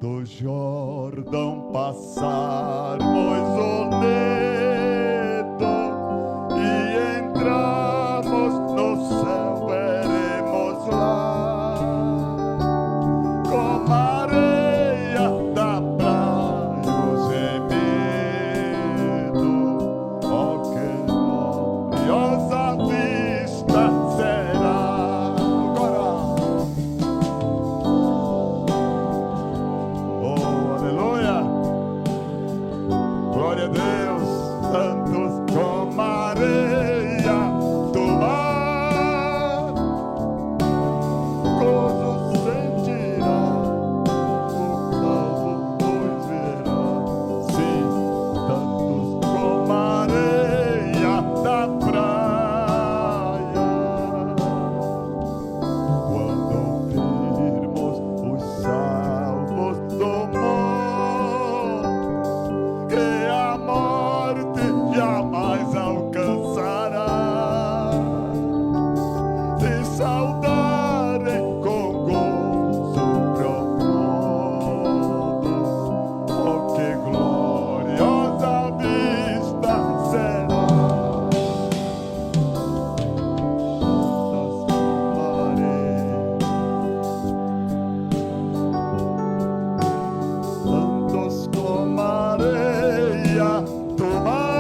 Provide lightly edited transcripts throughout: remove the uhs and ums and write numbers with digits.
do Jordão passarmos o dedo e entramos no céu, veremos lá como a areia da praia os gemidos. Oh, que gloriosa vista será. Glória a Deus, santos como a areia do mar, gozo sentirá, o salvo pois verá. Sim, tantos como a areia da praia, quando virmos os salvos do mundo, jamais alcançará, se saudarem com gozo profundo. Oh, que gloriosa vista será das mareias, tantos como a areia do mar.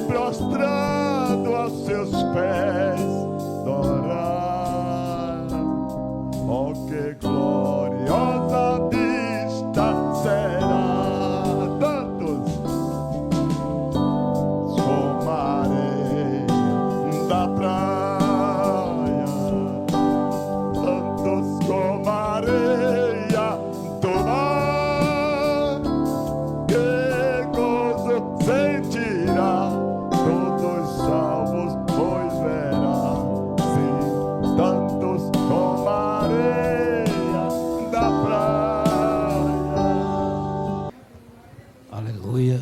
Prostrado aos seus pés, adorar. Oh, que gloriosa vista será, tantos como a areia da praia, tantos como a areia do mar, que gozo sentirá. Todos salvos, pois verá, sim, tantos como a areia da praia. Aleluia.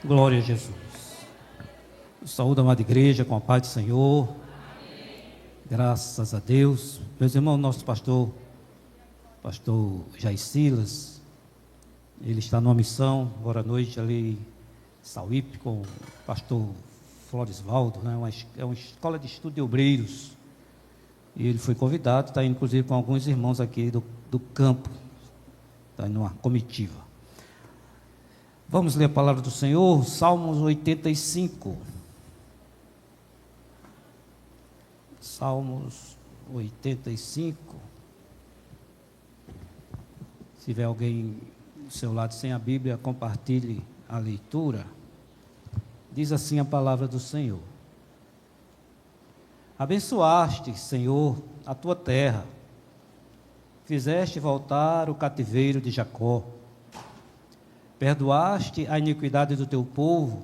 Glória a Jesus. Saúde, amada igreja, com a paz do Senhor. Graças a Deus. Meus irmãos, nosso pastor Jair Silas, ele está numa missão, agora à noite, ali em Sauípe, com o pastor Floresvaldo, né? É uma escola de estudo de obreiros. E ele foi convidado, está indo inclusive com alguns irmãos aqui do campo, está indo numa comitiva. Vamos ler a palavra do Senhor, Salmos 85. Salmos 85. Se tiver alguém do seu lado sem a Bíblia, compartilhe a leitura. Diz assim a palavra do Senhor: abençoaste, Senhor, a tua terra, fizeste voltar o cativeiro de Jacó, perdoaste a iniquidade do teu povo,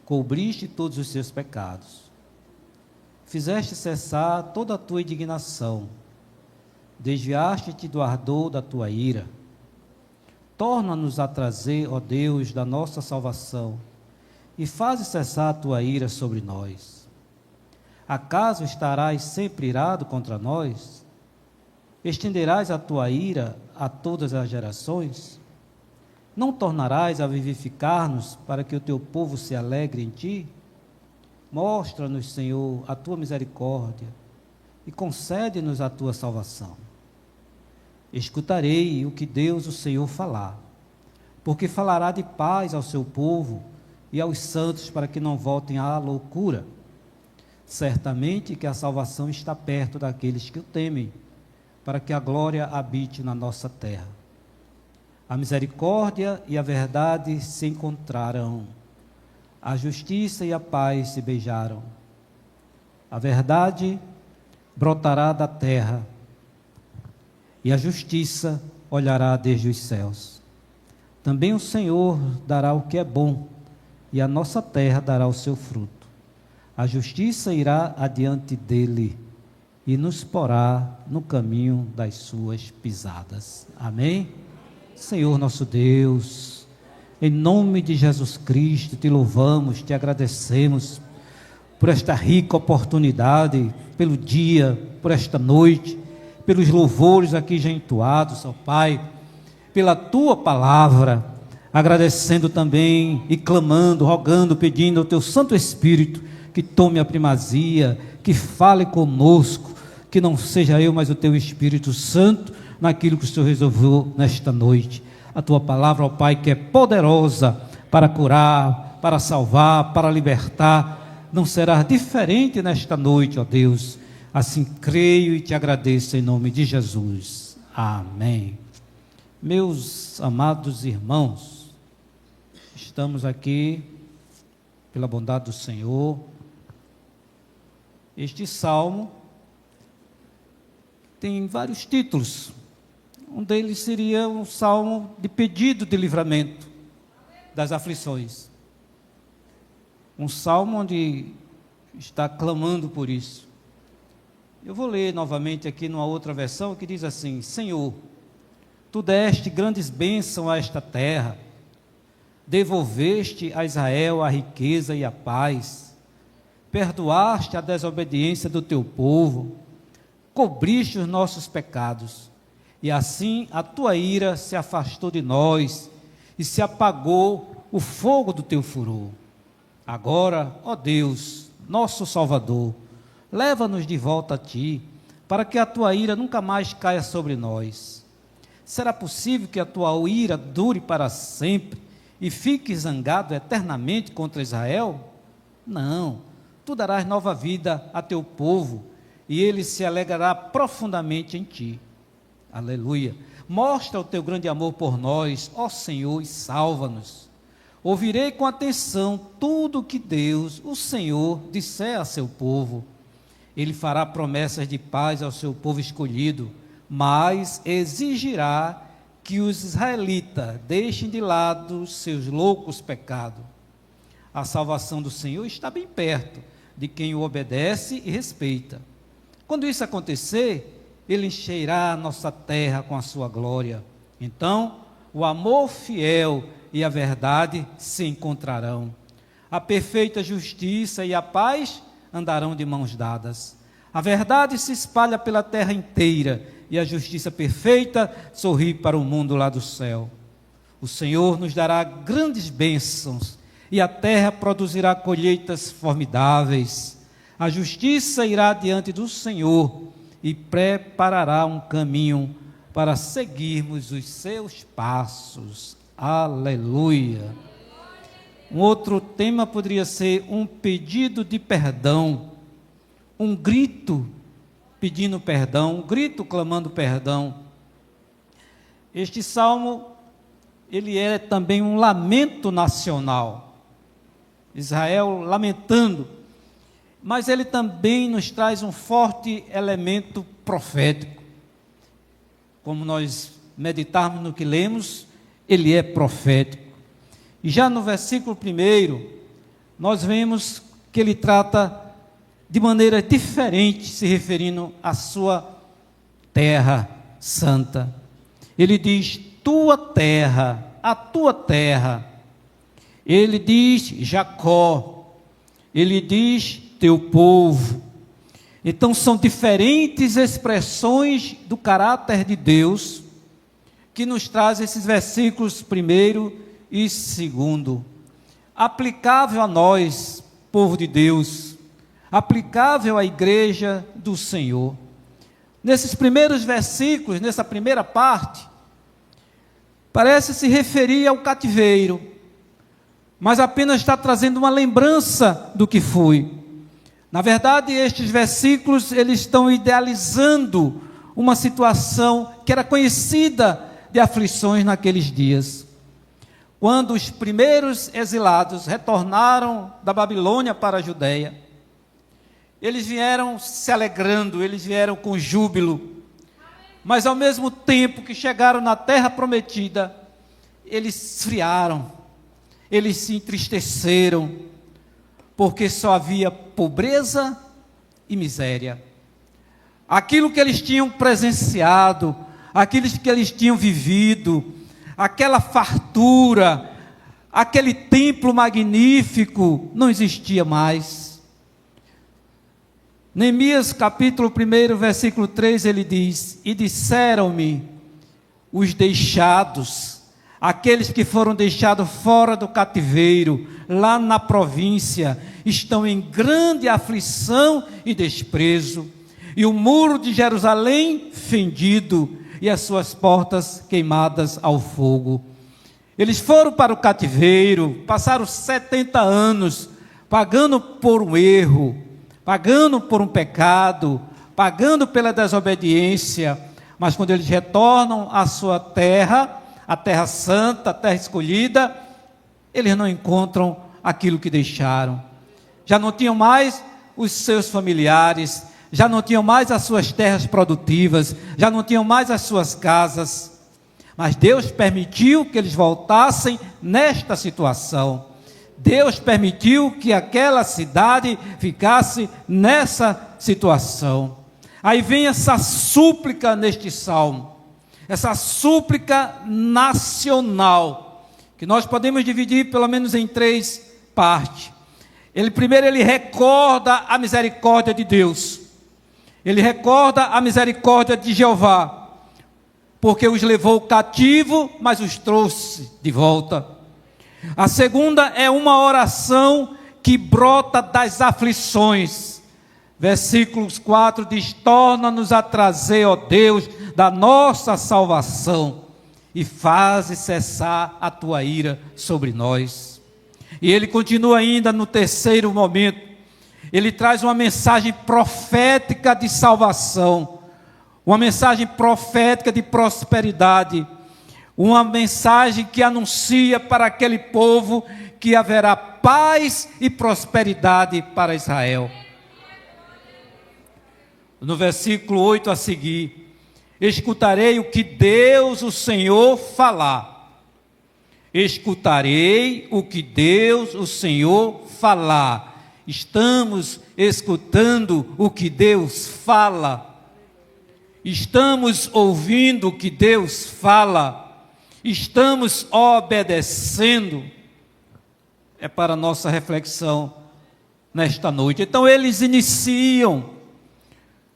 cobriste todos os seus pecados, fizeste cessar toda a tua indignação, desviaste-te do ardor da tua ira, Torna-nos a trazer, ó Deus, da nossa salvação, e faze cessar a tua ira sobre nós. Acaso estarás sempre irado contra nós? Estenderás a tua ira a todas as gerações? Não tornarás a vivificar-nos para que o teu povo se alegre em ti? Mostra-nos, Senhor, a tua misericórdia e concede-nos a tua salvação. Escutarei o que Deus, o Senhor, falar, porque falará de paz ao seu povo e aos santos para que não voltem à loucura. Certamente que a salvação está perto daqueles que o temem, para que a glória habite na nossa terra. A misericórdia e a verdade se encontrarão, a justiça e a paz se beijaram. A verdade brotará da terra, e a justiça olhará desde os céus. Também o Senhor dará o que é bom, e a nossa terra dará o seu fruto. A justiça irá adiante dele, e nos porá no caminho das suas pisadas. Amém? Senhor nosso Deus, em nome de Jesus Cristo, te louvamos, te agradecemos por esta rica oportunidade, pelo dia, por esta noite, pelos louvores aqui já entoados, ó Pai, pela tua palavra, agradecendo também e clamando, rogando, pedindo ao teu Santo Espírito que tome a primazia, que fale conosco, que não seja eu, mas o teu Espírito Santo, naquilo que o Senhor resolveu nesta noite. A tua palavra, ó Pai, que é poderosa para curar, para salvar, para libertar, não será diferente nesta noite, ó Deus. Assim creio e te agradeço em nome de Jesus. Amém. Meus amados irmãos, estamos aqui pela bondade do Senhor. Este salmo tem vários títulos. Um deles seria um salmo de pedido de livramento das aflições. Um salmo onde está clamando por isso. Eu vou ler novamente aqui numa outra versão que diz assim: Senhor, tu deste grandes bênçãos a esta terra, devolveste a Israel a riqueza e a paz, perdoaste a desobediência do teu povo, cobriste os nossos pecados, e assim a tua ira se afastou de nós, e se apagou o fogo do teu furor. Agora, ó Deus, nosso Salvador, leva-nos de volta a ti, para que a tua ira nunca mais caia sobre nós. Será possível que a tua ira dure para sempre, e fique zangado eternamente contra Israel? Não, tu darás nova vida a teu povo, e ele se alegrará profundamente em ti. Aleluia. Mostra o teu grande amor por nós, ó Senhor, e salva-nos. Ouvirei com atenção tudo o que Deus, o Senhor, disser a seu povo. Ele fará promessas de paz ao seu povo escolhido, mas exigirá que os israelitas deixem de lado seus loucos pecados. A salvação do Senhor está bem perto de quem o obedece e respeita. Quando isso acontecer, ele encherá a nossa terra com a sua glória. Então, o amor fiel e a verdade se encontrarão. A perfeita justiça e a paz andarão de mãos dadas. A verdade se espalha pela terra inteira, e a justiça perfeita sorri para o mundo lá do céu. O Senhor nos dará grandes bênçãos, e a terra produzirá colheitas formidáveis. A justiça irá diante do Senhor, e preparará um caminho para seguirmos os seus passos. Aleluia. Um outro tema poderia ser um pedido de perdão, um grito pedindo perdão, um grito clamando perdão. Este salmo, ele é também um lamento nacional, Israel lamentando, mas ele também nos traz um forte elemento profético. Como nós meditarmos no que lemos, ele é profético. E já no versículo 1, nós vemos que ele trata de maneira diferente, se referindo à sua terra santa. Ele diz: tua terra, a tua terra. Ele diz Jacó, ele diz teu povo. Então são diferentes expressões do caráter de Deus que nos traz esses versículos 1º e 2º. Aplicável a nós, povo de Deus, aplicável à igreja do Senhor. Nesses primeiros versículos, nessa primeira parte, parece se referir ao cativeiro, mas apenas está trazendo uma lembrança do que foi. Na verdade, estes versículos, eles estão idealizando uma situação que era conhecida de aflições naqueles dias. Quando os primeiros exilados retornaram da Babilônia para a Judéia, eles vieram se alegrando, eles vieram com júbilo, mas ao mesmo tempo que chegaram na terra prometida, eles esfriaram, eles se entristeceram, porque só havia pobreza e miséria. Aquilo que eles tinham presenciado, aquilo que eles tinham vivido, aquela fartura, aquele templo magnífico, não existia mais. Neemias capítulo 1, versículo 3, ele diz: e disseram-me os deixados, aqueles que foram deixados fora do cativeiro, lá na província, estão em grande aflição e desprezo, e o muro de Jerusalém fendido, e as suas portas queimadas ao fogo. Eles foram para o cativeiro, passaram 70 anos, pagando por um erro, pagando por um pecado, pagando pela desobediência, mas quando eles retornam à sua terra, a terra santa, a terra escolhida, eles não encontram aquilo que deixaram. Já não tinham mais os seus familiares, já não tinham mais as suas terras produtivas, já não tinham mais as suas casas, mas Deus permitiu que eles voltassem nesta situação. Deus permitiu que aquela cidade ficasse nessa situação. Aí vem essa súplica neste salmo, essa súplica nacional, que nós podemos dividir pelo menos em 3 partes. Primeiro ele recorda a misericórdia de Deus, ele recorda a misericórdia de Jeová, porque os levou cativo, mas os trouxe de volta. A segunda é uma oração que brota das aflições. Versículos 4 diz: torna-nos a trazer, ó Deus, da nossa salvação, e faze cessar a tua ira sobre nós. E ele continua ainda no terceiro momento, ele traz uma mensagem profética de salvação, uma mensagem profética de prosperidade, uma mensagem que anuncia para aquele povo que haverá paz e prosperidade para Israel. No versículo 8 a seguir: escutarei o que Deus, o Senhor, falar. Escutarei o que Deus, o Senhor, falar. Estamos escutando o que Deus fala. Estamos ouvindo o que Deus fala. Estamos obedecendo. É para a nossa reflexão nesta noite. Então eles iniciam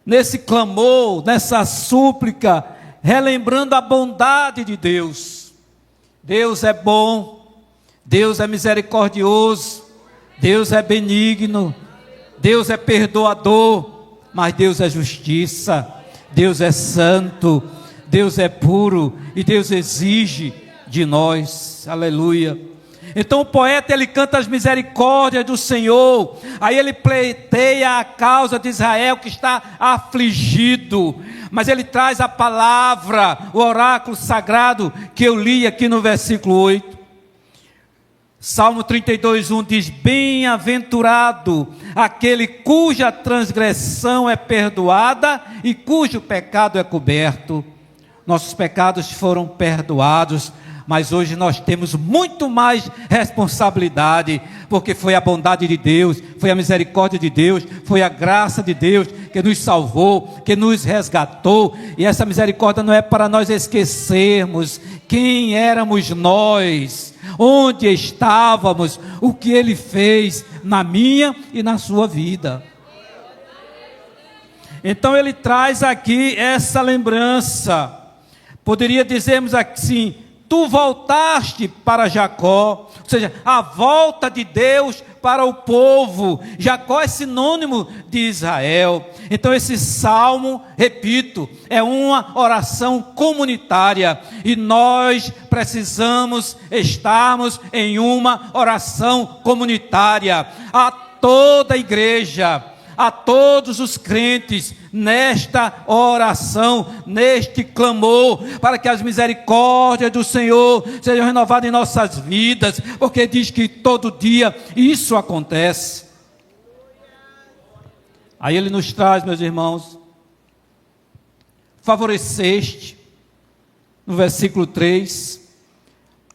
nesse clamor, nessa súplica, relembrando a bondade de Deus. Deus é bom, Deus é misericordioso, Deus é benigno, Deus é perdoador, mas Deus é justiça, Deus é santo, Deus é puro e Deus exige de nós. Aleluia. Então o poeta, ele canta as misericórdias do Senhor, aí ele pleiteia a causa de Israel que está afligido, mas ele traz a palavra, o oráculo sagrado que eu li aqui no versículo 8. Salmo 32:1 diz: bem-aventurado aquele cuja transgressão é perdoada e cujo pecado é coberto. Nossos pecados foram perdoados, mas hoje nós temos muito mais responsabilidade, porque foi a bondade de Deus, foi a misericórdia de Deus, foi a graça de Deus que nos salvou, que nos resgatou, e essa misericórdia não é para nós esquecermos quem éramos nós, onde estávamos, o que Ele fez na minha e na sua vida. Então Ele traz aqui essa lembrança. Poderia dizermos assim: tu voltaste para Jacó, ou seja, a volta de Deus para o povo. Jacó é sinônimo de Israel. Então esse salmo, repito, é uma oração comunitária, e nós precisamos estarmos em uma oração comunitária. A toda a igreja, a todos os crentes, nesta oração, neste clamor, para que as misericórdias do Senhor sejam renovadas em nossas vidas, porque diz que todo dia isso acontece. Aí Ele nos traz, meus irmãos, favoreceste, no versículo 3,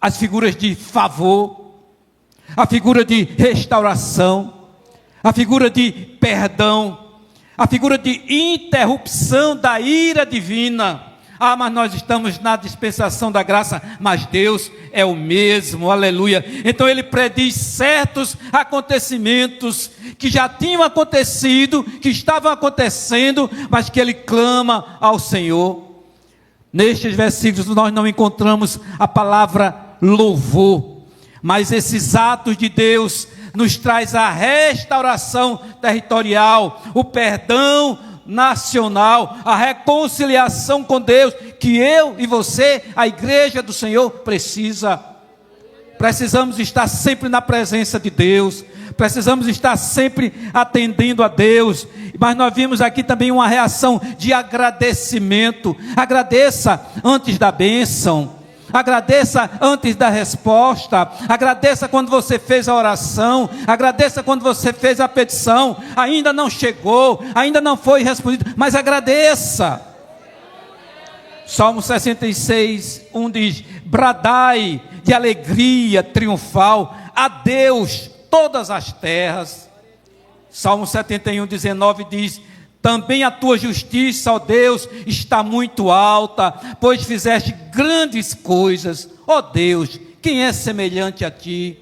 as figuras de favor, a figura de restauração, a figura de perdão, a figura de interrupção da ira divina. Ah, mas nós estamos na dispensação da graça, mas Deus é o mesmo, aleluia. Então Ele prediz certos acontecimentos que já tinham acontecido, que estavam acontecendo, mas que Ele clama ao Senhor. Nestes versículos nós não encontramos a palavra louvor, mas esses atos de Deus nos traz a restauração territorial, o perdão nacional, a reconciliação com Deus, que eu e você, a igreja do Senhor, precisamos estar sempre na presença de Deus, precisamos estar sempre atendendo a Deus. Mas nós vimos aqui também uma reação de agradecimento. Agradeça antes da bênção, agradeça antes da resposta, agradeça quando você fez a oração, agradeça quando você fez a petição, ainda não chegou, ainda não foi respondido, mas agradeça. Salmo 66, 1 diz: bradai de alegria triunfal a Deus todas as terras. Salmo 71, 19 diz: também a tua justiça, ó Deus, está muito alta, pois fizeste grandes coisas. Ó Deus, quem é semelhante a ti?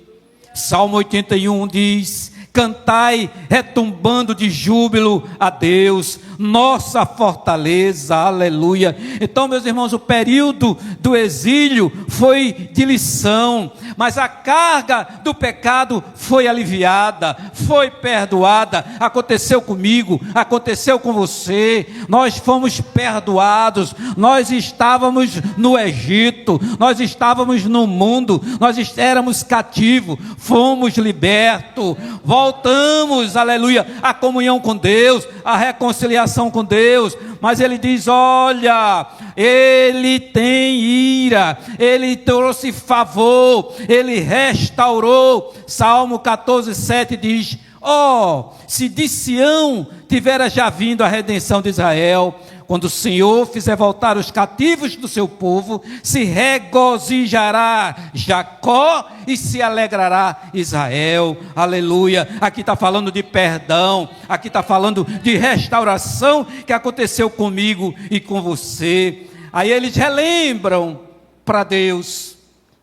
Salmo 81 diz: cantai retumbando de júbilo a Deus, nossa fortaleza, aleluia. Então, meus irmãos, o período do exílio foi de lição, mas a carga do pecado foi aliviada, foi perdoada. Aconteceu comigo, aconteceu com você. Nós fomos perdoados. Nós estávamos no Egito, nós estávamos no mundo, nós éramos cativos, fomos libertos, voltamos, aleluia, à comunhão com Deus, à reconciliação com Deus. Mas Ele diz: olha, Ele tem ira, Ele trouxe favor, Ele restaurou. Salmo 14, 7 diz: ó, se de Sião tivera já vindo a redenção de Israel, quando o Senhor fizer voltar os cativos do seu povo, se regozijará Jacó e se alegrará Israel, aleluia. Aqui está falando de perdão, aqui está falando de restauração que aconteceu comigo e com você. Aí eles relembram para Deus,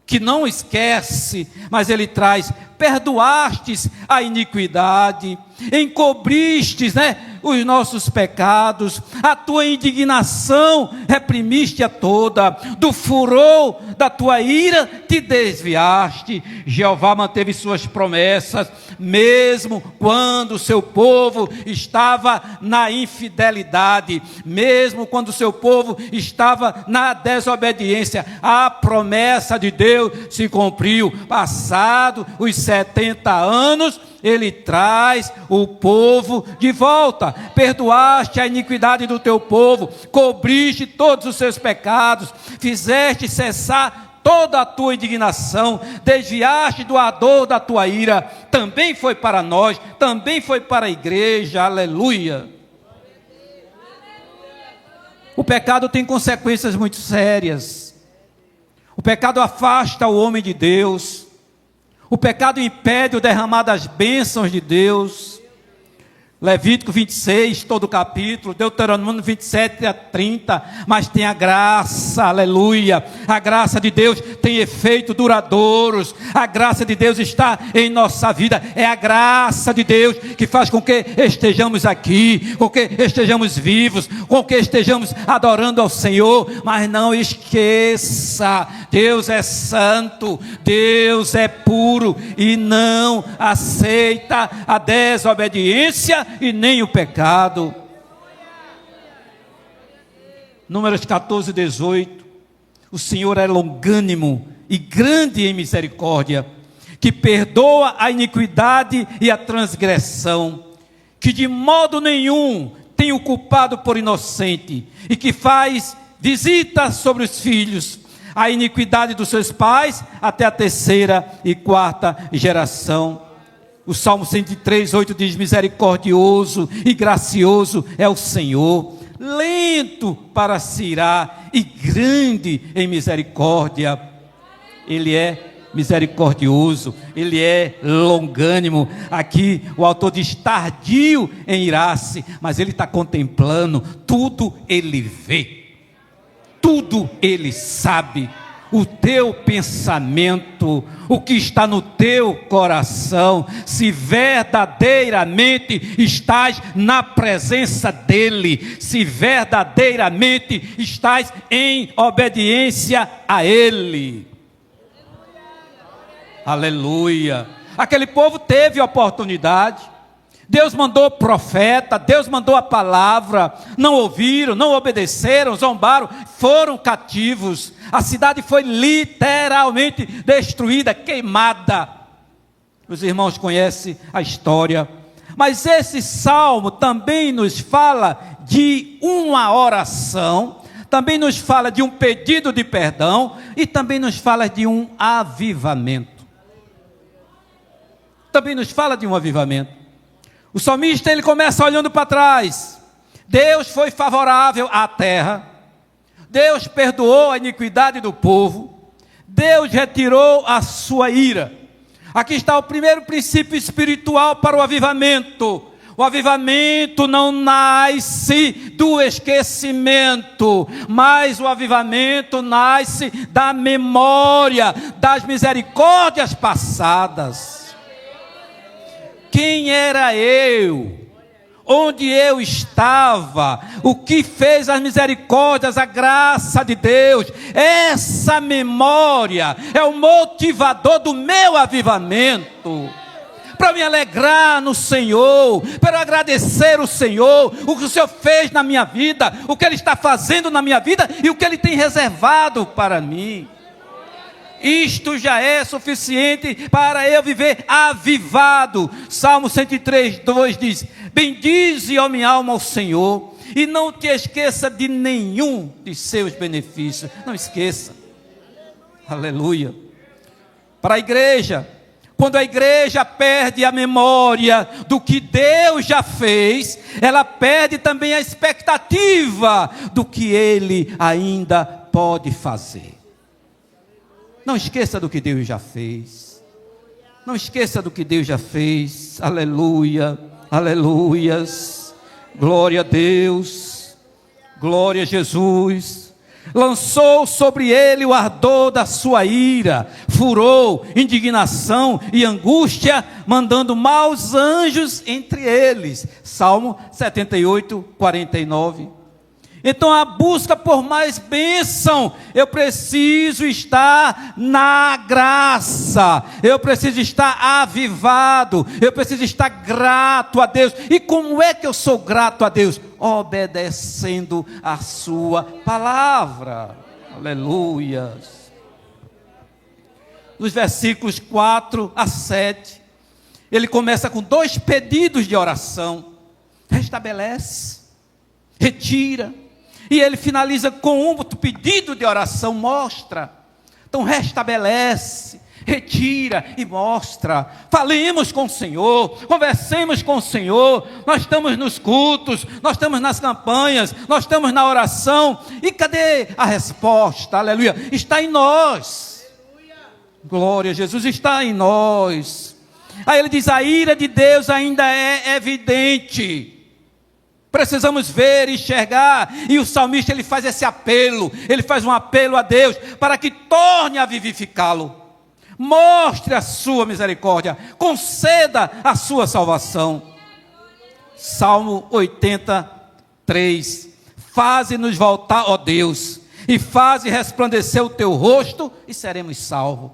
que não esquece, mas Ele traz: perdoastes a iniquidade, encobristes, os nossos pecados, a tua indignação reprimiste a toda, do furor da tua ira te desviaste. Jeová manteve suas promessas, mesmo quando o seu povo estava na infidelidade, mesmo quando o seu povo estava na desobediência, a promessa de Deus se cumpriu. Passado os 70 anos, Ele traz o povo de volta. Perdoaste a iniquidade do teu povo, cobriste todos os seus pecados, fizeste cessar toda a tua indignação, desviaste do ardor da tua ira. Também foi para nós, também foi para a igreja, aleluia. O pecado tem consequências muito sérias. O pecado afasta o homem de Deus. O pecado impede o derramar das bênçãos de Deus. Levítico 26, todo o capítulo, Deuteronômio 27 a 30, mas tem a graça, aleluia, a graça de Deus tem efeitos duradouros, a graça de Deus está em nossa vida, é a graça de Deus que faz com que estejamos aqui, com que estejamos vivos, com que estejamos adorando ao Senhor, mas não esqueça, Deus é santo, Deus é puro e não aceita a desobediência e nem o pecado. Números 14, 18. O Senhor é longânimo e grande em misericórdia, que perdoa a iniquidade e a transgressão, que de modo nenhum tem o culpado por inocente, e que faz visita sobre os filhos, a iniquidade dos seus pais, até a terceira e quarta geração. O Salmo 103, 8 diz: misericordioso e gracioso é o Senhor, lento para se irar e grande em misericórdia. Ele é misericordioso, Ele é longânimo. Aqui o autor diz tardio em irar-se, mas Ele está contemplando, tudo Ele vê, tudo Ele sabe. O teu pensamento, o que está no teu coração, se verdadeiramente estás na presença dEle, se verdadeiramente estás em obediência a Ele. Aleluia. Aquele povo teve oportunidade, Deus mandou profeta, Deus mandou a palavra, não ouviram, não obedeceram, zombaram, foram cativos. A cidade foi literalmente destruída, queimada. Os irmãos conhecem a história. Mas esse salmo também nos fala de uma oração, também nos fala de um pedido de perdão e também nos fala de um avivamento. Também nos fala de um avivamento. O salmista, ele começa olhando para trás. Deus foi favorável à terra. Deus perdoou a iniquidade do povo. Deus retirou a sua ira. Aqui está o primeiro princípio espiritual para o avivamento. O avivamento não nasce do esquecimento, mas o avivamento nasce da memória, das misericórdias passadas. Quem era eu? Onde eu estava? O que fez as misericórdias, a graça de Deus? Essa memória é o motivador do meu avivamento. Para me alegrar no Senhor, para agradecer o Senhor, o que o Senhor fez na minha vida, o que Ele está fazendo na minha vida e o que Ele tem reservado para mim. Isto já é suficiente para eu viver avivado. Salmo 103, 2 diz: bendize, ó minha alma, ao Senhor, e não te esqueça de nenhum de seus benefícios. Não esqueça. Aleluia. Para a igreja, quando a igreja perde a memória do que Deus já fez, ela perde também a expectativa do que Ele ainda pode fazer. Não esqueça do que Deus já fez. Não esqueça do que Deus já fez. Aleluia, aleluias. Glória a Deus. Glória a Jesus. Lançou sobre ele o ardor da sua ira, furor, indignação e angústia, mandando maus anjos entre eles. Salmo 78, 49. Então a busca por mais bênção, eu preciso estar na graça, eu preciso estar avivado, eu preciso estar grato a Deus. E como é que eu sou grato a Deus? Obedecendo a sua palavra. Aleluia. Nos versículos 4 a 7, ele começa com 2 pedidos de oração: restabelece, retira. E ele finaliza com um pedido de oração, mostra. Então restabelece, retira e mostra. Falemos com o Senhor, conversemos com o Senhor. Nós estamos nos cultos, nós estamos nas campanhas, nós estamos na oração. E cadê a resposta? Aleluia! Está em nós. Glória a Jesus, está em nós. Aí ele diz: a ira de Deus ainda é evidente. Precisamos ver, enxergar. E o salmista, ele faz esse apelo. Ele faz um apelo a Deus para que torne a vivificá-lo. Mostre a sua misericórdia. Conceda a sua salvação. Salmo 83. Faze-nos voltar, ó Deus, e faze resplandecer o teu rosto, e seremos salvos.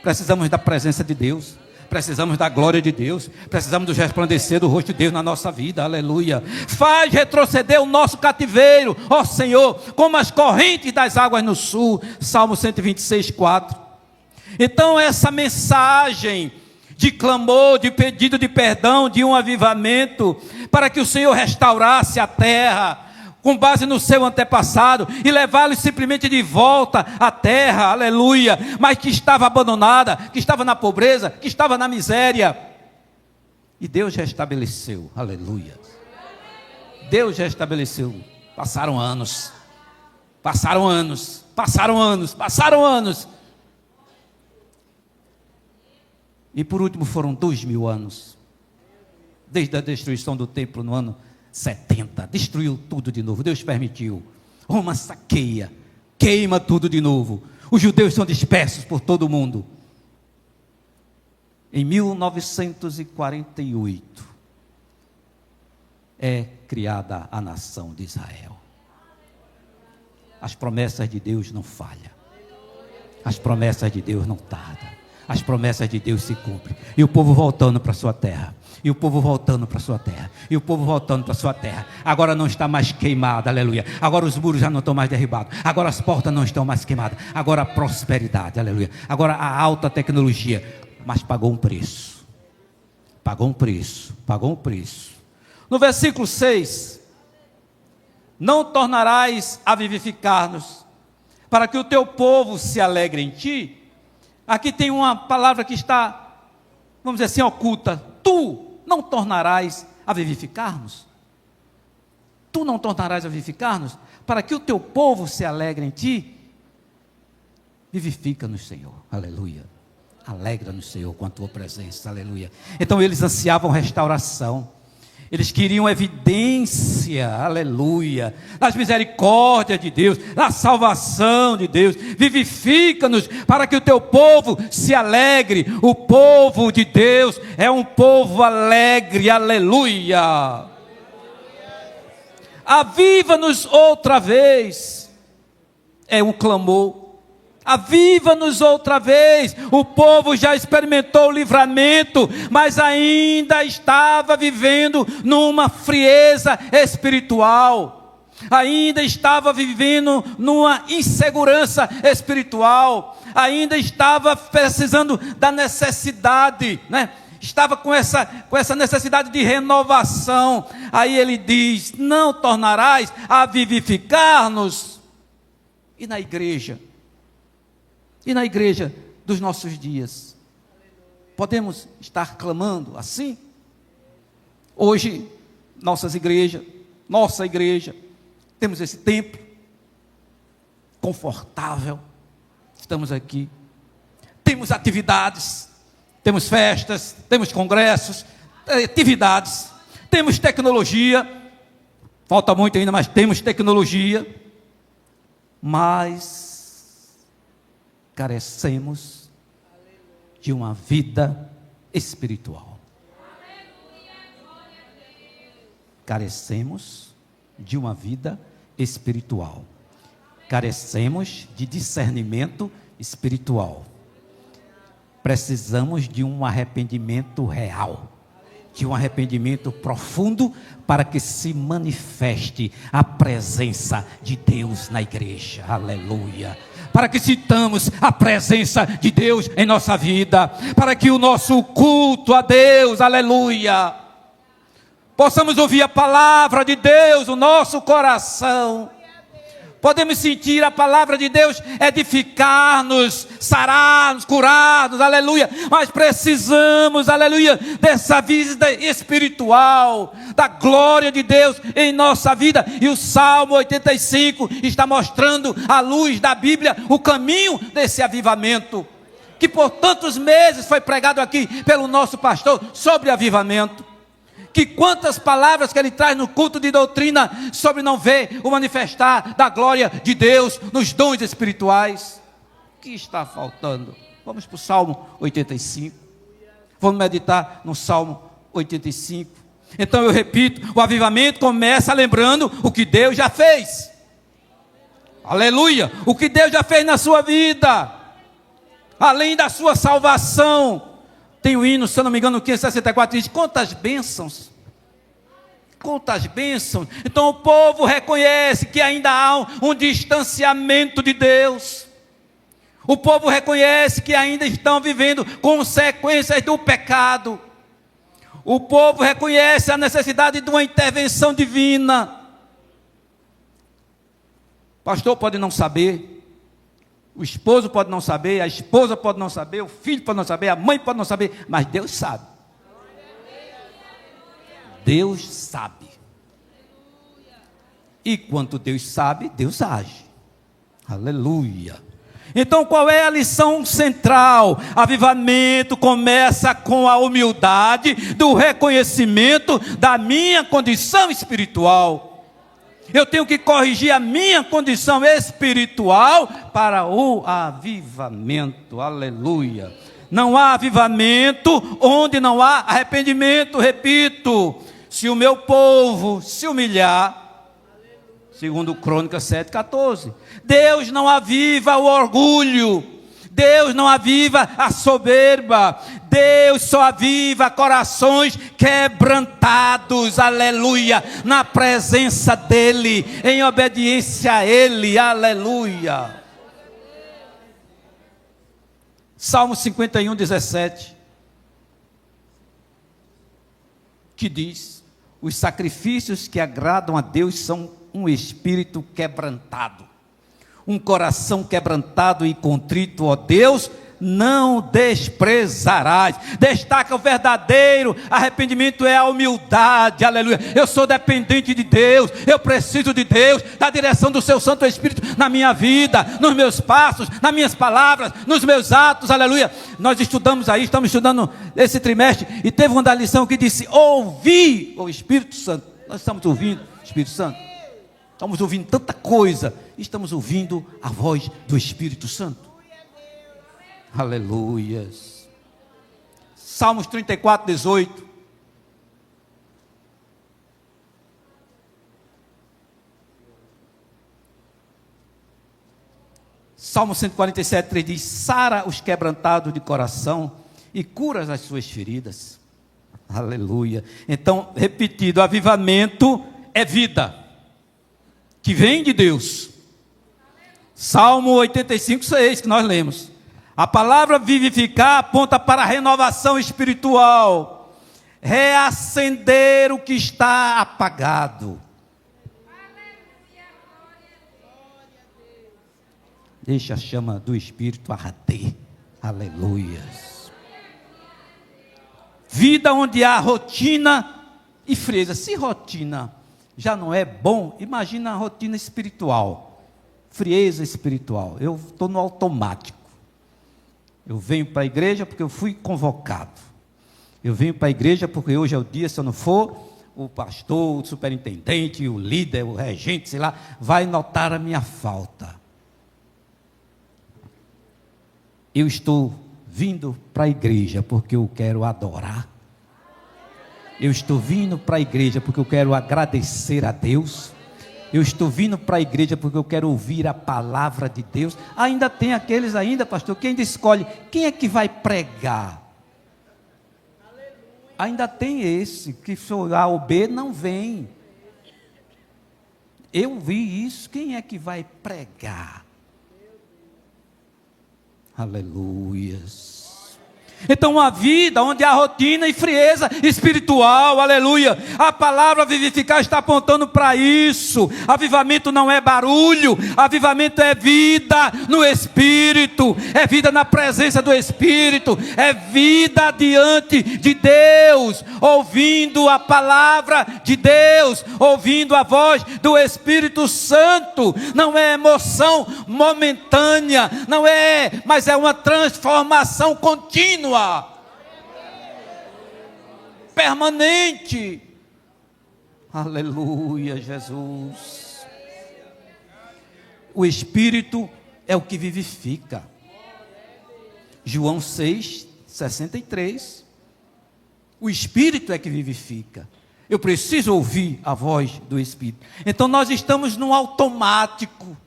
Precisamos da presença de Deus. Precisamos da glória de Deus. Precisamos do resplandecer do rosto de Deus na nossa vida. Aleluia. Faz retroceder o nosso cativeiro, ó Senhor, como as correntes das águas no sul. Salmo 126, 4. Então essa mensagem de clamor, de pedido de perdão, de um avivamento, para que o Senhor restaurasse a terra, com base no seu antepassado, e levá-los simplesmente de volta à terra, aleluia, mas que estava abandonada, que estava na pobreza, que estava na miséria, e Deus restabeleceu, aleluia. Deus restabeleceu. Passaram anos, e por último foram 2000 anos, desde a destruição do templo no ano 70, destruiu tudo de novo. Deus permitiu. Roma saqueia, queima tudo de novo. Os judeus são dispersos por todo o mundo. Em 1948 é criada a nação de Israel. As promessas de Deus não falham. As promessas de Deus não tardam. As promessas de Deus se cumprem. E o povo voltando para a sua terra. E o povo voltando para a sua terra. E o povo voltando para a sua terra. Agora não está mais queimada, aleluia. Agora os muros já não estão mais derribados. Agora as portas não estão mais queimadas. Agora a prosperidade, aleluia. Agora a alta tecnologia. Mas pagou um preço. Pagou um preço. Pagou um preço. No versículo 6. Não tornarás a vivificar-nos, para que o teu povo se alegre em ti. Aqui tem uma palavra que está, vamos dizer assim, oculta. Tu não tornarás a vivificar-nos? Tu não tornarás a vivificar-nos? Para que o teu povo se alegre em ti? Vivifica-nos, Senhor, aleluia. Alegra-nos, Senhor, com a tua presença, aleluia. Então eles ansiavam restauração. Eles queriam evidência, aleluia, das misericórdias de Deus, da salvação de Deus. Vivifica-nos para que o teu povo se alegre. O povo de Deus é um povo alegre, aleluia. Aviva-nos outra vez, é um clamor. Aviva-nos outra vez. O povo já experimentou o livramento, mas ainda estava vivendo numa frieza espiritual. Ainda estava vivendo numa insegurança espiritual. Ainda estava precisando da necessidade, né? Estava com essa necessidade de renovação. Aí ele diz: não tornarás a vivificar-nos. E na igreja? E na igreja dos nossos dias, podemos estar clamando assim? Hoje, nossa igreja, temos esse templo confortável, estamos aqui, temos atividades, temos festas, temos congressos, atividades, temos tecnologia, falta muito ainda, mas temos tecnologia, mas carecemos de uma vida espiritual. Carecemos de uma vida espiritual. Carecemos de discernimento espiritual. Precisamos de um arrependimento real, de um arrependimento profundo, para que se manifeste a presença de Deus na igreja. Aleluia. Para que sintamos a presença de Deus em nossa vida, para que o nosso culto a Deus, aleluia, possamos ouvir a palavra de Deus no nosso coração, Podemos sentir a palavra de Deus edificar-nos, sarar-nos, curar-nos, aleluia. Mas precisamos, aleluia, dessa vida espiritual, da glória de Deus em nossa vida. E o Salmo 85 está mostrando à luz da Bíblia o caminho desse avivamento, que por tantos meses foi pregado aqui pelo nosso pastor sobre avivamento. Que quantas palavras que ele traz no culto de doutrina sobre não ver o manifestar da glória de Deus nos dons espirituais. O que está faltando? Vamos para o Salmo 85. Vamos meditar no Salmo 85. Então eu repito, o avivamento começa lembrando o que Deus já fez. Aleluia! O que Deus já fez na sua vida. Além da sua salvação. Tem o hino, se eu não me engano, no 564, diz, quantas bênçãos. Quantas bênçãos. Então o povo reconhece que ainda há um distanciamento de Deus. O povo reconhece que ainda estão vivendo consequências do pecado. O povo reconhece a necessidade de uma intervenção divina. O pastor pode não saber. O esposo pode não saber, a esposa pode não saber, o filho pode não saber, a mãe pode não saber, mas Deus sabe. Deus sabe. E quando Deus sabe, Deus age. Aleluia. Então qual é a lição central? Avivamento começa com a humildade do reconhecimento da minha condição espiritual. Eu tenho que corrigir a minha condição espiritual para o avivamento. Aleluia. Não há avivamento onde não há arrependimento. Repito, se o meu povo se humilhar, segundo Crônicas 7,14, Deus não aviva o orgulho. Deus não aviva a soberba. Deus só aviva corações quebrantados, aleluia, na presença dEle, em obediência a Ele, aleluia. Salmo 51, 17, que diz, os sacrifícios que agradam a Deus são um espírito quebrantado. Um coração quebrantado e contrito, ó Deus, não desprezarás. Destaca o verdadeiro arrependimento, é a humildade, aleluia. Eu sou dependente de Deus, eu preciso de Deus, da direção do seu Santo Espírito na minha vida, nos meus passos, nas minhas palavras, nos meus atos, aleluia. Nós estamos estudando esse trimestre, e teve uma da lição que disse, ouvi o Espírito Santo. Nós estamos ouvindo o Espírito Santo. Estamos ouvindo tanta coisa, estamos ouvindo a voz do Espírito Santo. Aleluias. Salmos 34, 18. Salmo 147, 3 diz, sara os quebrantados de coração e curas as suas feridas. Aleluia. Então, repetido, avivamento é vida que vem de Deus. Salmo 85, 6, que nós lemos. A palavra vivificar aponta para a renovação espiritual, reacender o que está apagado. Deixa a chama do Espírito arder. Aleluias. Vida onde há rotina e frieza. Se rotina já não é bom, imagina a rotina espiritual, frieza espiritual. Eu estou no automático. Eu venho para a igreja porque eu fui convocado. Eu venho para a igreja porque hoje é o dia, se eu não for, o pastor, o superintendente, o líder, o regente, sei lá, vai notar a minha falta. Eu estou vindo para a igreja porque eu quero adorar. Eu estou vindo para a igreja porque eu quero agradecer a Deus. Eu estou vindo para a igreja porque eu quero ouvir a palavra de Deus. Ainda tem aqueles pastor, que ainda escolhe quem é que vai pregar. Ainda tem esse, que se A ou B não vem. Eu vi isso, quem é que vai pregar? Aleluias. Então, uma vida onde há rotina e frieza espiritual, aleluia. A palavra vivificar está apontando para isso. Avivamento não é barulho, avivamento é vida no Espírito, é vida na presença do Espírito, é vida diante de Deus, ouvindo a palavra de Deus, ouvindo a voz do Espírito Santo. Não é emoção momentânea, não é, mas é uma transformação contínua, permanente. Aleluia, Jesus. O Espírito é o que vivifica. João 6:63. O Espírito é que vivifica. Eu preciso ouvir a voz do Espírito. Então nós estamos no automático,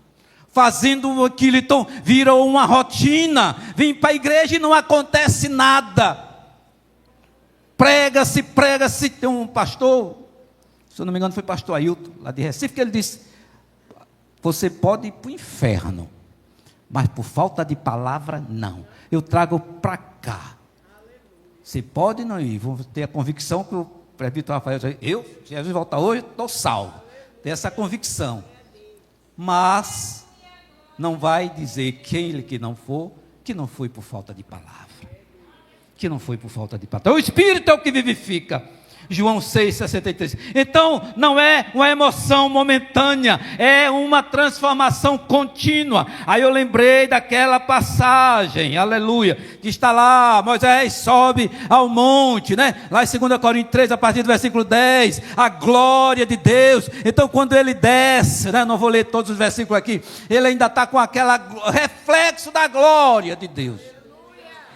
fazendo aquilo, então virou uma rotina. Vim para a igreja e não acontece nada. Prega-se. Tem um pastor, se eu não me engano foi pastor Ailton, lá de Recife, que ele disse: você pode ir para o inferno, mas por falta de palavra, não. Eu trago para cá. Você pode não ir, vou ter a convicção que o presbítero Rafael disse: se Jesus voltar hoje, estou salvo. Tem essa convicção. Mas não vai dizer quem que não for, que não foi por falta de palavra. Que não foi por falta de palavra. O Espírito é o que vivifica. João 6:63. Então, não é uma emoção momentânea, é uma transformação contínua. Aí eu lembrei daquela passagem, aleluia, que está lá, Moisés sobe ao monte, né? Lá em 2 Coríntios 3, a partir do versículo 10, a glória de Deus. Então, quando ele desce, né? Não vou ler todos os versículos aqui, ele ainda está com aquele reflexo da glória de Deus.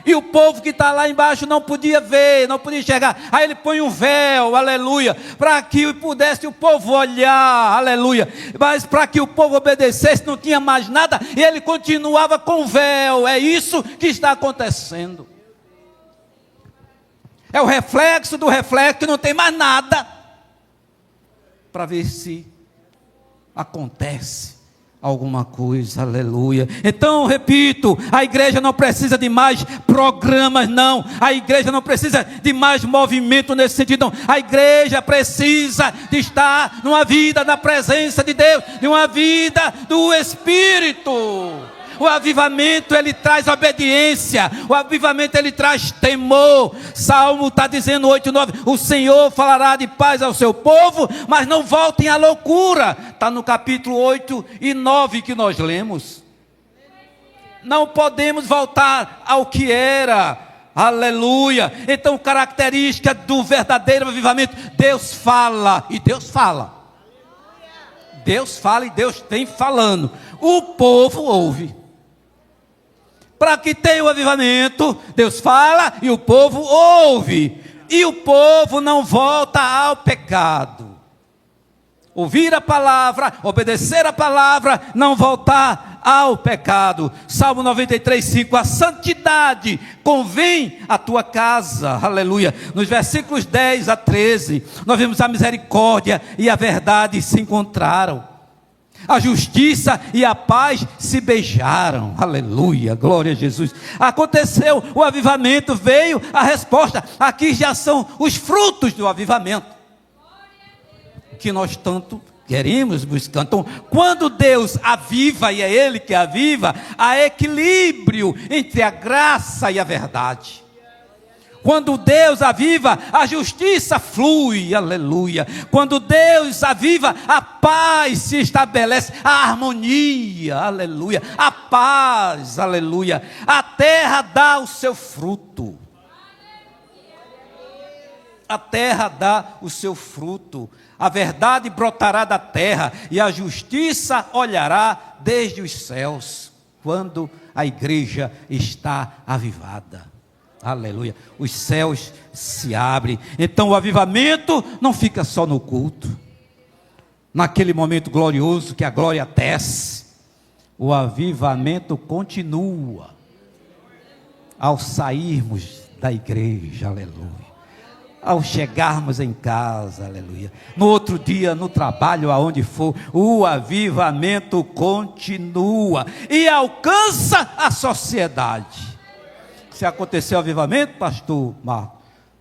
E o povo que está lá embaixo não podia ver, não podia enxergar. Aí ele põe um véu, aleluia, para que pudesse o povo olhar, aleluia. Mas para que o povo obedecesse, não tinha mais nada, e ele continuava com o véu. É isso que está acontecendo. É o reflexo do reflexo, que não tem mais nada, para ver se acontece alguma coisa, aleluia. Então, repito, a igreja não precisa de mais programas, não. A igreja não precisa de mais movimento nesse sentido, não. A igreja precisa de estar numa vida na presença de Deus, de uma vida do Espírito. O avivamento, ele traz obediência. O avivamento, ele traz temor. Salmo está dizendo 8:9, o Senhor falará de paz ao seu povo, mas não voltem à loucura. Está no capítulo 8 e 9 que nós lemos. Não podemos voltar ao que era. Aleluia. Então, característica do verdadeiro avivamento: Deus fala, e Deus fala. Deus fala e Deus vem falando. O povo ouve. Para que tenha o avivamento, Deus fala e o povo ouve. E o povo não volta ao pecado. Ouvir a palavra, obedecer a palavra, não voltar ao pecado. Salmo 93:5, a santidade convém à tua casa, aleluia. Nos versículos 10 a 13, nós vemos a misericórdia e a verdade se encontraram. A justiça e a paz se beijaram, aleluia, glória a Jesus. Aconteceu o avivamento, veio a resposta. Aqui já são os frutos do avivamento, que nós tanto queremos buscar. Então, quando Deus aviva, e é Ele que aviva, há equilíbrio entre a graça e a verdade. Quando Deus aviva, a justiça flui, aleluia. Quando Deus aviva, a paz se estabelece, a harmonia, aleluia. A paz, aleluia. A terra dá o seu fruto. A terra dá o seu fruto. A verdade brotará da terra e a justiça olhará desde os céus. Quando a igreja está avivada. Aleluia, os céus se abrem. Então o avivamento não fica só no culto, naquele momento glorioso que a glória desce. O avivamento continua ao sairmos da igreja, aleluia, ao chegarmos em casa, aleluia, no outro dia, no trabalho, aonde for, o avivamento continua e alcança a sociedade. Se acontecer o avivamento, pastor Marcos,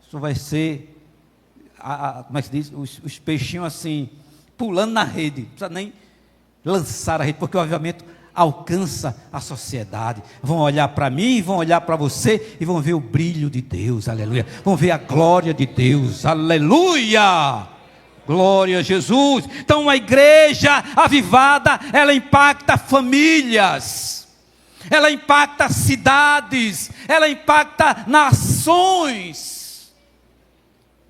isso vai ser, como é que se diz? Os peixinhos assim, pulando na rede, não precisa nem lançar a rede, porque o avivamento alcança a sociedade. Vão olhar para mim, vão olhar para você e vão ver o brilho de Deus, aleluia. Vão ver a glória de Deus, aleluia. Glória a Jesus. Então a igreja avivada, ela impacta famílias, ela impacta cidades, ela impacta nações.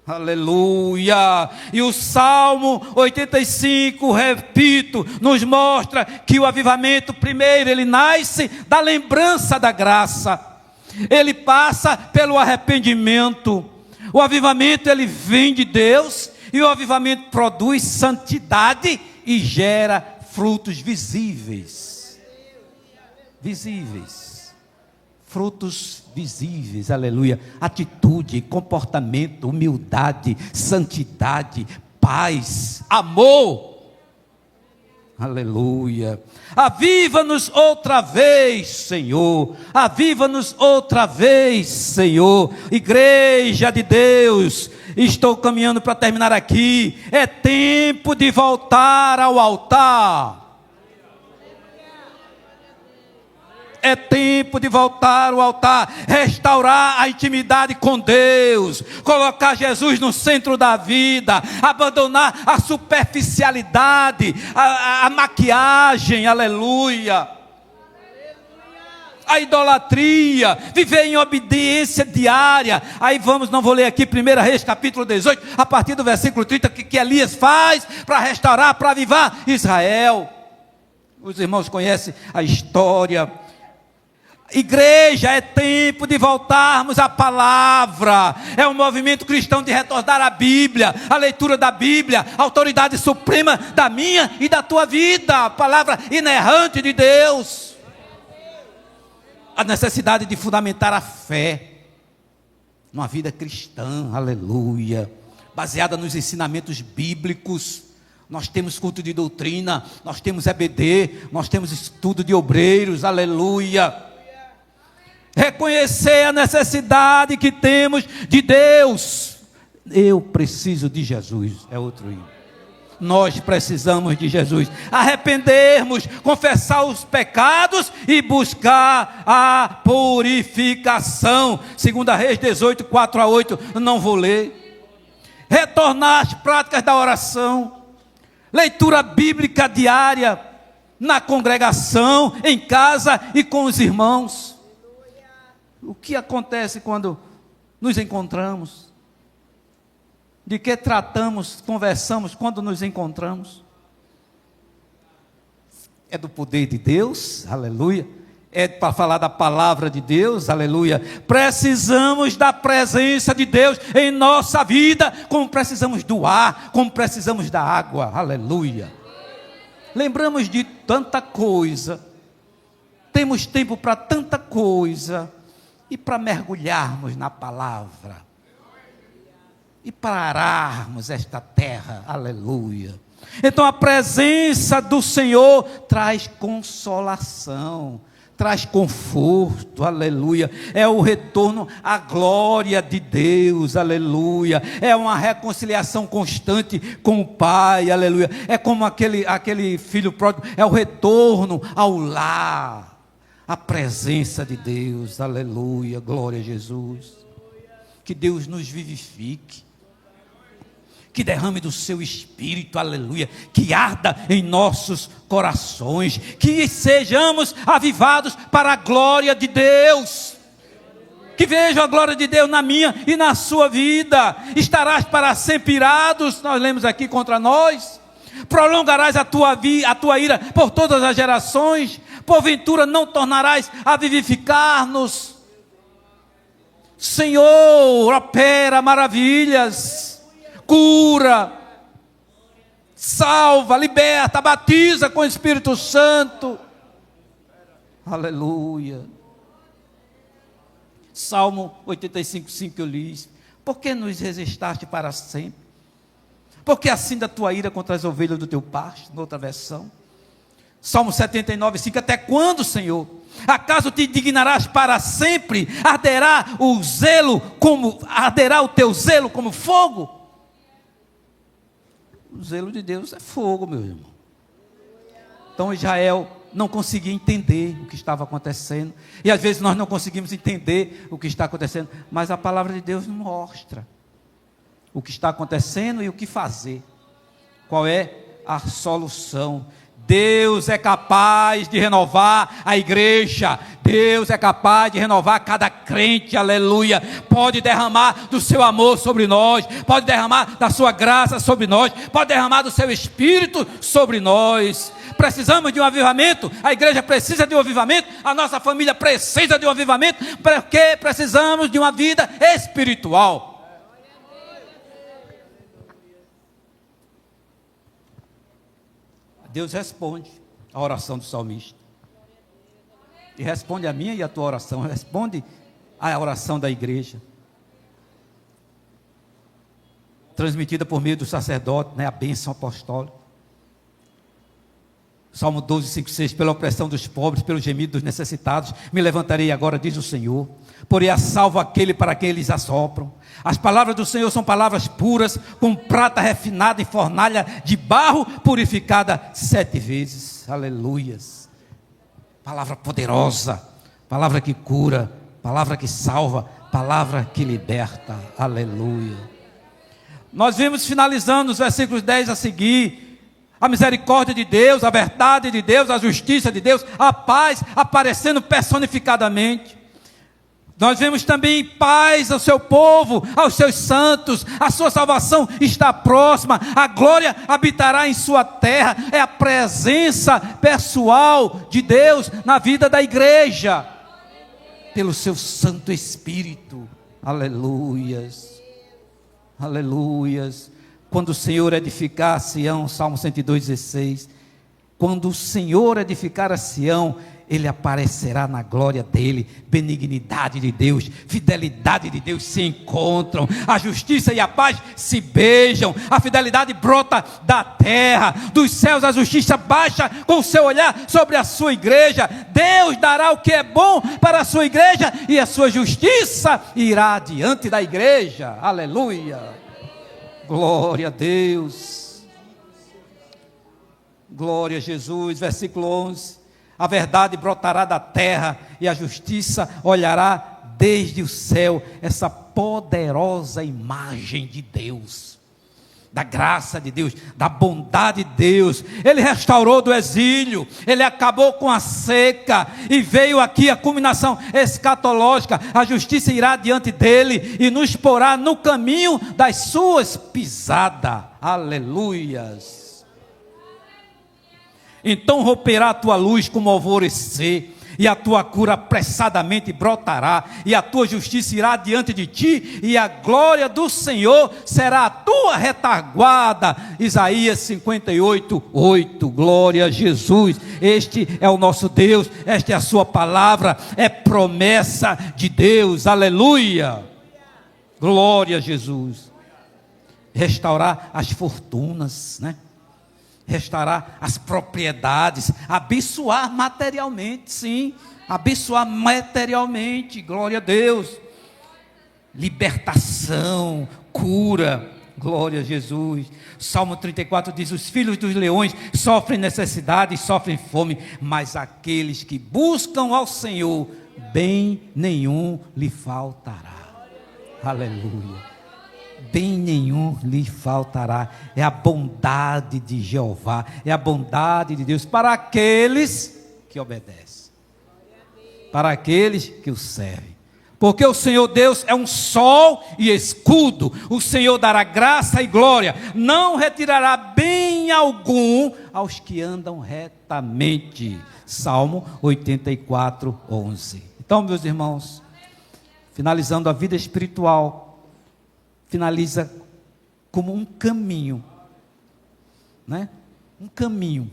Aleluia. E o Salmo 85, repito, nos mostra que o avivamento, primeiro, ele nasce da lembrança da graça, ele passa pelo arrependimento. O avivamento, ele vem de Deus, e o avivamento produz santidade e gera frutos visíveis. Visíveis. Frutos visíveis, aleluia. Atitude, comportamento, humildade, santidade, paz, amor. Aleluia. Aviva-nos outra vez, Senhor. Aviva-nos outra vez, Senhor. Igreja de Deus, estou caminhando para terminar aqui. É tempo de voltar ao altar. É tempo de voltar ao altar, restaurar a intimidade com Deus, colocar Jesus no centro da vida, abandonar a superficialidade, a maquiagem, aleluia, a idolatria, viver em obediência diária. Aí vamos, não vou ler aqui, 1 Reis capítulo 18, a partir do versículo 30, que Elias faz para restaurar, para avivar Israel. Os irmãos conhecem a história. Igreja, é tempo de voltarmos à palavra. É um movimento cristão de retornar à Bíblia, a leitura da Bíblia, a autoridade suprema da minha e da tua vida, a palavra inerrante de Deus. A necessidade de fundamentar a fé numa vida cristã, aleluia, baseada nos ensinamentos bíblicos. Nós temos culto de doutrina, nós temos EBD, nós temos estudo de obreiros, aleluia. Reconhecer a necessidade que temos de Deus. Eu preciso de Jesus, é outro hino. Nós precisamos de Jesus. Arrependermos, confessar os pecados e buscar a purificação. 2 Reis 18, 4-8, não vou ler. Retornar às práticas da oração. Leitura bíblica diária, na congregação, em casa e com os irmãos. O que acontece quando nos encontramos? De que tratamos, conversamos quando nos encontramos? É do poder de Deus, aleluia. É para falar da palavra de Deus, aleluia. Precisamos da presença de Deus em nossa vida, como precisamos do ar, como precisamos da água, aleluia. Lembramos de tanta coisa, temos tempo para tanta coisa, e para mergulharmos na palavra, e para ararmos esta terra, aleluia. Então a presença do Senhor traz consolação, traz conforto, aleluia. É o retorno à glória de Deus, aleluia. É uma reconciliação constante com o Pai, aleluia. É como aquele filho pródigo, é o retorno ao lar. A presença de Deus, aleluia, glória a Jesus. Que Deus nos vivifique, que derrame do seu Espírito, aleluia, que arda em nossos corações, que sejamos avivados para a glória de Deus, que vejam a glória de Deus na minha e na sua vida. Estarás para sempre irados, nós lemos aqui, contra nós. Prolongarás a tua ira por todas as gerações. Porventura não tornarás a vivificar-nos. Senhor, opera maravilhas, cura, salva, liberta, batiza com o Espírito Santo. Aleluia. Salmo 85:5 eu li. Por que nos resistaste para sempre? Porque assim da tua ira contra as ovelhas do teu pasto, noutra versão. Salmo 79:5, até quando, Senhor? Acaso te indignarás para sempre? Arderá o teu zelo como fogo? O zelo de Deus é fogo, meu irmão. Então Israel não conseguia entender o que estava acontecendo. E às vezes nós não conseguimos entender o que está acontecendo. Mas a palavra de Deus mostra o que está acontecendo e o que fazer. Qual é a solução? Deus é capaz de renovar a igreja. Deus é capaz de renovar cada crente, aleluia. Pode derramar do seu amor sobre nós, pode derramar da sua graça sobre nós, pode derramar do seu espírito sobre nós. Precisamos de um avivamento, a igreja precisa de um avivamento, a nossa família precisa de um avivamento, porque precisamos de uma vida espiritual. Deus responde a oração do salmista. E responde a minha e a tua oração. Responde a oração da igreja. Transmitida por meio do sacerdote, né, a bênção apostólica. Salmo 12, 5, 6. Pela opressão dos pobres, pelo gemido dos necessitados, me levantarei agora, diz o Senhor. Porém a salvo aquele para quem eles assopram. As palavras do Senhor são palavras puras, com prata refinada em fornalha de barro, purificada 7 vezes. Aleluias. Palavra poderosa, palavra que cura, palavra que salva, palavra que liberta. Aleluia. Nós vimos finalizando os versículos 10 a seguir. A misericórdia de Deus, a verdade de Deus, a justiça de Deus, a paz aparecendo personificadamente. Nós vemos também paz ao seu povo, aos seus santos, a sua salvação está próxima, a glória habitará em sua terra, é a presença pessoal de Deus na vida da igreja, pelo seu Santo Espírito. Aleluias, aleluias. Quando o Senhor edificar a Sião, Salmo 102:16, quando o Senhor edificar a Sião, Ele aparecerá na glória dEle. Benignidade de Deus, fidelidade de Deus se encontram, a justiça e a paz se beijam, a fidelidade brota da terra, dos céus a justiça baixa com o seu olhar sobre a sua igreja. Deus dará o que é bom para a sua igreja, e a sua justiça irá diante da igreja. Aleluia. Glória a Deus, glória a Jesus. Versículo 11, a verdade brotará da terra e a justiça olhará desde o céu. Essa poderosa imagem de Deus, da graça de Deus, da bondade de Deus. Ele restaurou do exílio, Ele acabou com a seca, e veio aqui a culminação escatológica. A justiça irá diante dEle e nos porá no caminho das suas pisadas. Aleluias. Então romperá a tua luz como alvorecer, e a tua cura apressadamente brotará, e a tua justiça irá diante de ti, e a glória do Senhor será a tua retaguarda. Isaías 58:8. Glória a Jesus. Este é o nosso Deus, esta é a sua palavra, é promessa de Deus. Aleluia. Glória a Jesus. Restaurar as fortunas, né? Restaurar as propriedades, abençoar materialmente, sim, abençoar materialmente, glória a Deus. Libertação, cura, glória a Jesus. Salmo 34 diz: os filhos dos leões sofrem necessidade e sofrem fome, mas aqueles que buscam ao Senhor, bem nenhum lhe faltará. Aleluia. Bem nenhum lhe faltará. É a bondade de Jeová, é a bondade de Deus para aqueles que obedecem, para aqueles que o servem. Porque o Senhor Deus é um sol e escudo, o Senhor dará graça e glória, não retirará bem algum aos que andam retamente. Salmo 84:11. Então, meus irmãos, finalizando, a vida espiritual finaliza como um caminho, né? Um caminho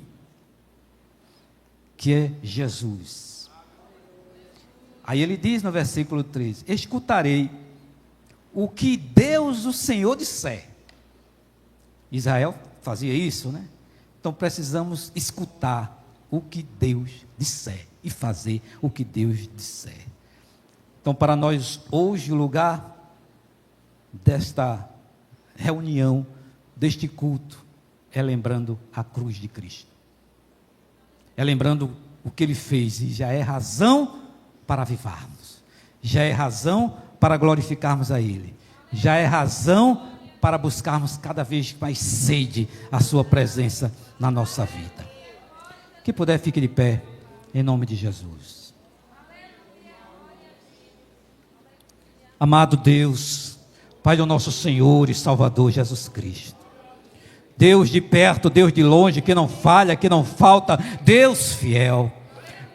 que é Jesus. Aí ele diz no versículo 13: escutarei o que Deus, o Senhor, disser. Israel fazia isso, né? Então precisamos escutar o que Deus disser e fazer o que Deus disser. Então, para nós, hoje, o lugar desta reunião, deste culto, é lembrando a cruz de Cristo. É lembrando o que Ele fez, e já é razão para avivarmos. Já é razão para glorificarmos a Ele. Já é razão para buscarmos cada vez mais sede a sua presença na nossa vida. Quem puder, fique de pé, em nome de Jesus. Amado Deus, Pai do nosso Senhor e Salvador Jesus Cristo, Deus de perto, Deus de longe, que não falha, que não falta, Deus fiel,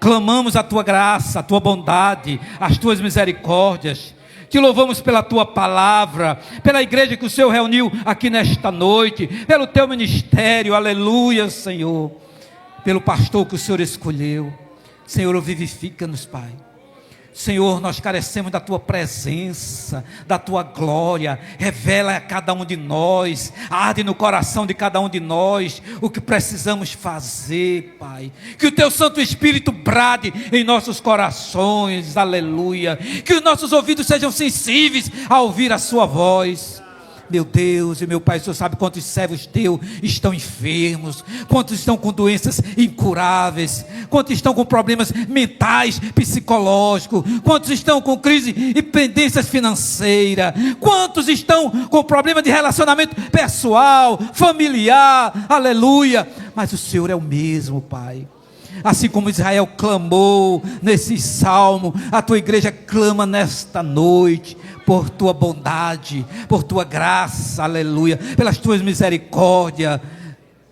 clamamos a Tua graça, a Tua bondade, as Tuas misericórdias. Te louvamos pela Tua palavra, pela igreja que o Senhor reuniu aqui nesta noite, pelo Teu ministério, aleluia, Senhor, pelo pastor que o Senhor escolheu. Senhor, vivifica-nos, Pai. Senhor, nós carecemos da Tua presença, da Tua glória. Revela a cada um de nós, arde no coração de cada um de nós o que precisamos fazer, Pai. Que o Teu Santo Espírito brade em nossos corações, aleluia. Que os nossos ouvidos sejam sensíveis a ouvir a Sua voz. Meu Deus e meu Pai, o Senhor sabe quantos servos Teus estão enfermos, quantos estão com doenças incuráveis, quantos estão com problemas mentais, psicológicos, quantos estão com crise e pendências financeiras, quantos estão com problema de relacionamento pessoal, familiar, aleluia. Mas o Senhor é o mesmo, Pai. Assim como Israel clamou nesse salmo, a Tua igreja clama nesta noite, por Tua bondade, por Tua graça, aleluia, pelas Tuas misericórdias.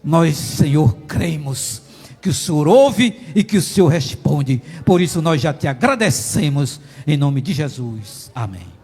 Nós, Senhor, cremos que o Senhor ouve e que o Senhor responde. Por isso nós já Te agradecemos, em nome de Jesus, amém.